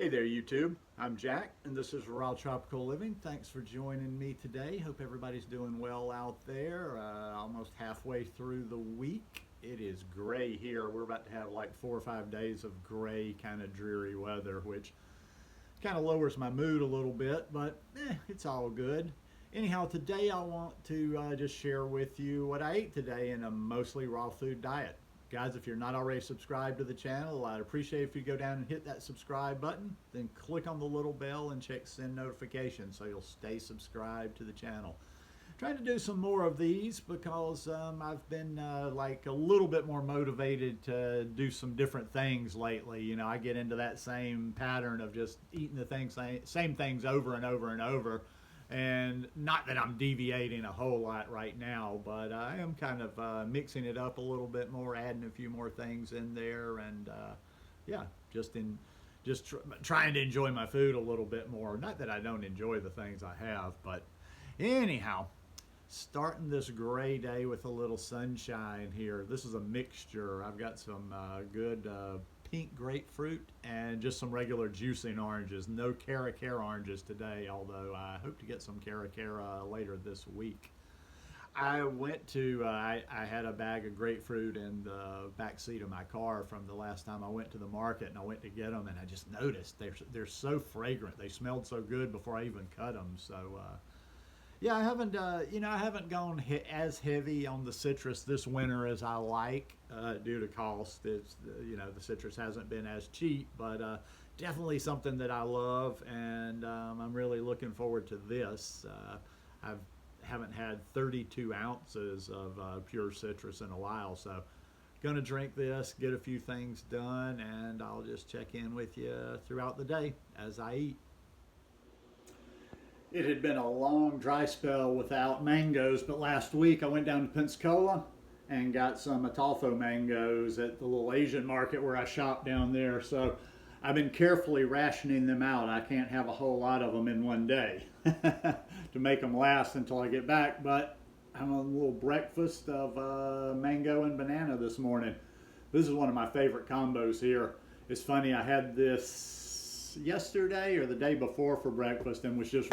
Hey there, YouTube. I'm Jack, and this is Raw Tropical Living. Thanks for joining me today. Hope everybody's doing well out there. Almost halfway through the week. It is gray here. We're about to have like 4 or 5 days of gray, kind of dreary weather, which kind of lowers my mood a little bit, but it's all good. Anyhow, today I want to just share with you what I ate today in a mostly raw food diet. Guys, if you're not already subscribed to the channel, I'd appreciate if you go down and hit that subscribe button, then click on the little bell and check send notifications so you'll stay subscribed to the channel. Trying to do some more of these because I've been like a little bit more motivated to do some different things lately. You know, I get into that same pattern of just eating the same things over and over and over. And not that I'm deviating a whole lot right now, but I am kind of mixing it up a little bit more, adding a few more things in there, and yeah, just trying to enjoy my food a little bit more. Not that I don't enjoy the things I have, but anyhow, starting this gray day with a little sunshine here. This is a mixture. I've got some good pink grapefruit and just some regular juicing oranges. No Cara oranges today, although I hope to get some Cara later this week. I went to, I had a bag of grapefruit in the back seat of my car from the last time I went to the market, and I went to get them, and I just noticed they're so fragrant. They smelled so good before I even cut them. So yeah, I haven't, I haven't gone as heavy on the citrus this winter as I like due to cost. It's, the citrus hasn't been as cheap, but definitely something that I love, and I'm really looking forward to this. I haven't had 32 ounces of pure citrus in a while, so gonna drink this, get a few things done, and I'll just check in with you throughout the day as I eat. It had been a long dry spell without mangoes, but last week I went down to Pensacola and got some Atolfo mangoes at the little Asian market where I shop down there. So I've been carefully rationing them out. I can't have a whole lot of them in one day to make them last until I get back, but I'm on a little breakfast of mango and banana this morning. This is one of my favorite combos here. It's funny, I had this yesterday or the day before for breakfast and was just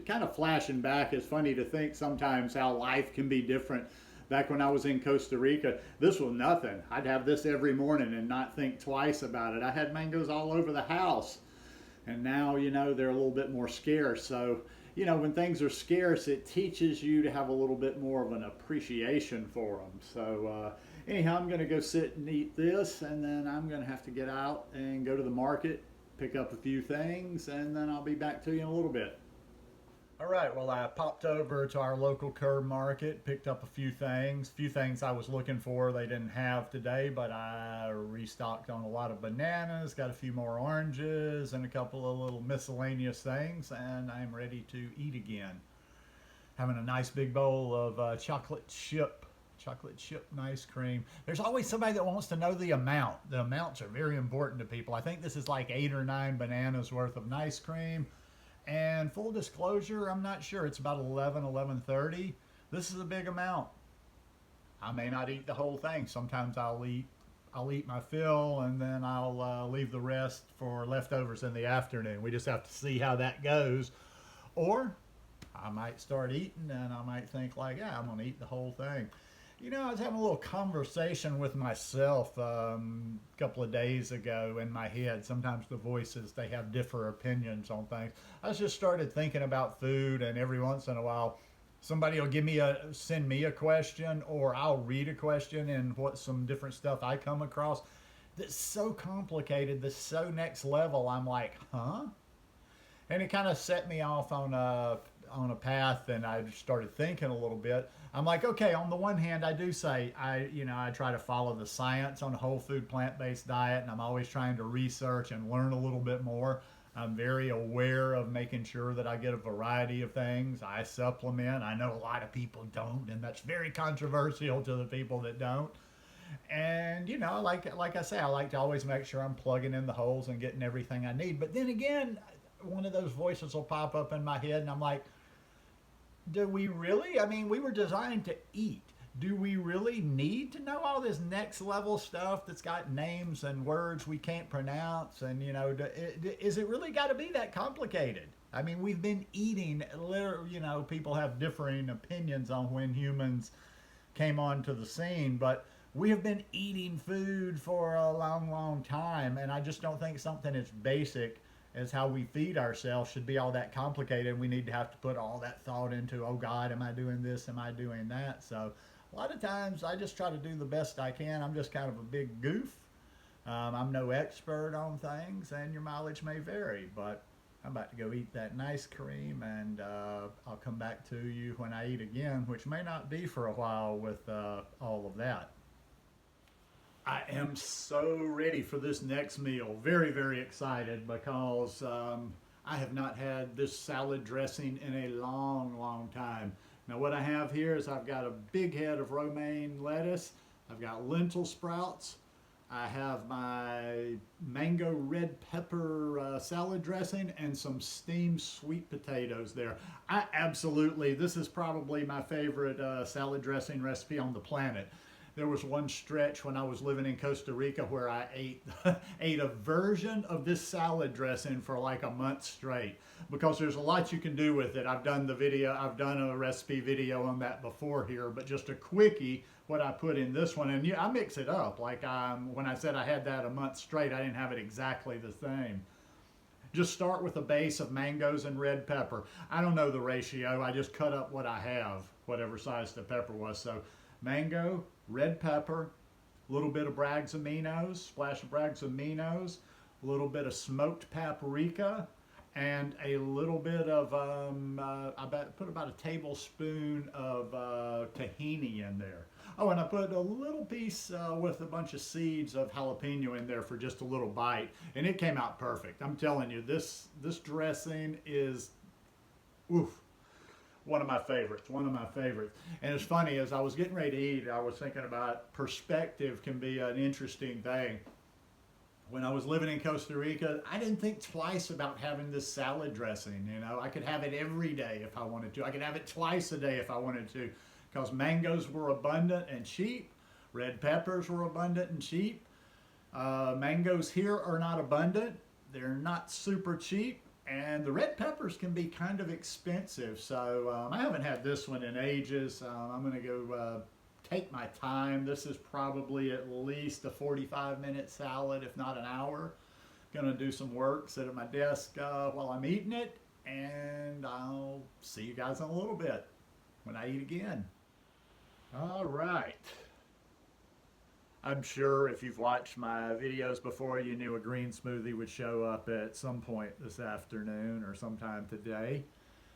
kind of flashing back. It's funny to think sometimes how life can be different. Back when I was in Costa Rica, this was nothing. I'd have this every morning and not think twice about it. I had mangoes all over the house, and now they're a little bit more scarce. So when things are scarce, it teaches you to have a little bit more of an appreciation for them. So anyhow, I'm going to go sit and eat this, and then I'm going to have to get out and go to the market, pick up a few things, and then I'll be back to you in a little bit. All right, well, I popped over to our local curb market, picked up a few things. I was looking for they didn't have today, but I restocked on a lot of bananas, got a few more oranges, and a couple of little miscellaneous things, and I'm ready to eat again. Having a nice big bowl of chocolate chip ice cream. There's always somebody that wants to know the amount. The amounts are very important to people. I think this is like 8 or 9 bananas worth of ice cream. And full disclosure, I'm not sure. It's about 11:30. This is a big amount. I may not eat the whole thing. Sometimes I'll eat my fill, and then I'll leave the rest for leftovers in the afternoon. We just have to see how that goes. Or I might start eating, and I might think like, yeah, I'm going to eat the whole thing. I was having a little conversation with myself a couple of days ago in my head. Sometimes the voices, they have different opinions on things. I just started thinking about food, and every once in a while, somebody will send me a question, or I'll read a question and what some different stuff I come across that's so complicated, that's so next level. I'm like, huh? And it kind of set me off on a path, and I just started thinking a little bit. I'm like, okay, on the one hand, I do say I try to follow the science on a whole food plant-based diet, and I'm always trying to research and learn a little bit more. I'm very aware of making sure that I get a variety of things. I supplement. I know a lot of people don't, and that's very controversial to the people that don't. And like I say, I like to always make sure I'm plugging in the holes and getting everything I need. But then again, one of those voices will pop up in my head, and I'm like, do we really? I mean, we were designed to eat. do we really need to know all this next level stuff that's got names and words we can't pronounce? And, is it really got to be that complicated? I mean, we've been eating, people have differing opinions on when humans came onto the scene, but we have been eating food for a long, long time. And I just don't think something as basic as how we feed ourselves should be all that complicated. We need to have to put all that thought into, oh God, am I doing this? Am I doing that? So a lot of times I just try to do the best I can. I'm just kind of a big goof. I'm no expert on things, and your mileage may vary, but I'm about to go eat that nice cream, and I'll come back to you when I eat again, which may not be for a while with all of that. I am so ready for this next meal. Very, very excited because I have not had this salad dressing in a long, long time. Now what I have here is I've got a big head of romaine lettuce. I've got lentil sprouts. I have my mango red pepper salad dressing and some steamed sweet potatoes there. This is probably my favorite salad dressing recipe on the planet. There was one stretch when I was living in Costa Rica where I ate a version of this salad dressing for like a month straight, because there's a lot you can do with it. I've done a recipe video on that before here, but just a quickie what I put in this one, and I mix it up. Like when I said I had that a month straight, I didn't have it exactly the same. Just start with a base of mangoes and red pepper. I don't know the ratio. I just cut up what I have, whatever size the pepper was. So mango, red pepper, a little bit of Bragg's aminos, splash of Bragg's aminos, a little bit of smoked paprika, and a little bit of, put about a tablespoon of tahini in there. Oh, and I put a little piece with a bunch of seeds of jalapeno in there for just a little bite, and it came out perfect. I'm telling you, this dressing is, oof. One of my favorites. And it's funny, as I was getting ready to eat, I was thinking about perspective can be an interesting thing. When I was living in Costa Rica, I didn't think twice about having this salad dressing. I could have it every day if I wanted to. I could have it twice a day if I wanted to, because mangoes were abundant and cheap. Red peppers were abundant and cheap. Mangoes here are not abundant. They're not super cheap. And the red peppers can be kind of expensive. So I haven't had this one in ages. I'm going to go take my time. This is probably at least a 45-minute salad, if not an hour. Going to do some work, sit at my desk while I'm eating it. And I'll see you guys in a little bit when I eat again. All right. I'm sure if you've watched my videos before, you knew a green smoothie would show up at some point this afternoon or sometime today.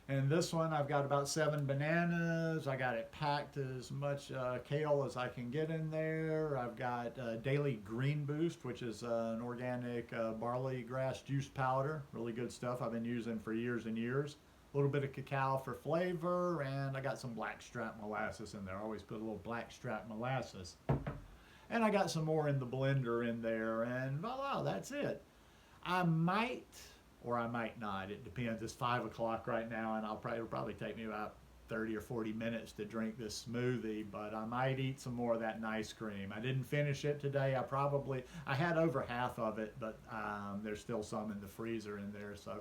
And this one, I've got about 7 bananas. I got it packed as much kale as I can get in there. I've got Daily Green Boost, which is an organic barley grass juice powder. Really good stuff I've been using for years and years. A little bit of cacao for flavor, and I got some blackstrap molasses in there. I always put a little blackstrap molasses. And I got some more in the blender in there, and voila, that's it. I might, or I might not, it depends. It's 5 o'clock right now, and it'll probably take me about 30 or 40 minutes to drink this smoothie, but I might eat some more of that nice cream. I didn't finish it today. I had over half of it, but there's still some in the freezer in there, so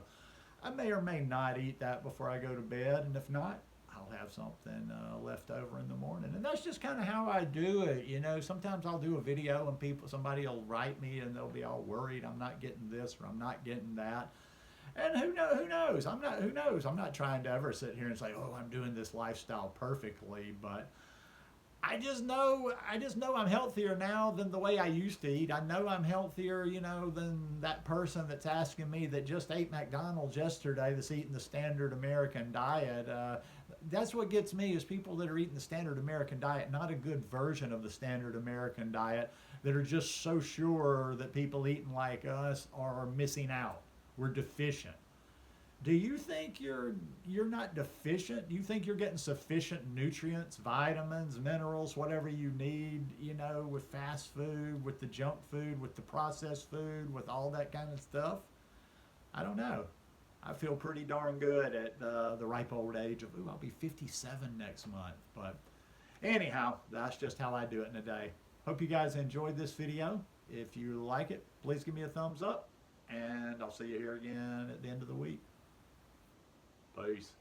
I may or may not eat that before I go to bed, and if not, I'll have something left over in the morning. And that's just kind of how I do it. Sometimes I'll do a video and somebody will write me and they'll be all worried I'm not getting this or I'm not getting that. And who knows? I'm not trying to ever sit here and say, oh, I'm doing this lifestyle perfectly, but I just know I'm healthier now than the way I used to eat. I know I'm healthier, than that person that's asking me that just ate McDonald's yesterday that's eating the standard American diet. That's what gets me, is people that are eating the standard American diet, not a good version of the standard American diet, that are just so sure that people eating like us are missing out. We're deficient. Do you think you're not deficient? Do you think you're getting sufficient nutrients, vitamins, minerals, whatever you need, with fast food, with the junk food, with the processed food, with all that kind of stuff? I don't know. I feel pretty darn good at the ripe old age of, I'll be 57 next month. But Anyhow, that's just how I do it in a day. Hope you guys enjoyed this video. If you like it, please give me a thumbs up, and I'll see you here again at the end of the week. Peace.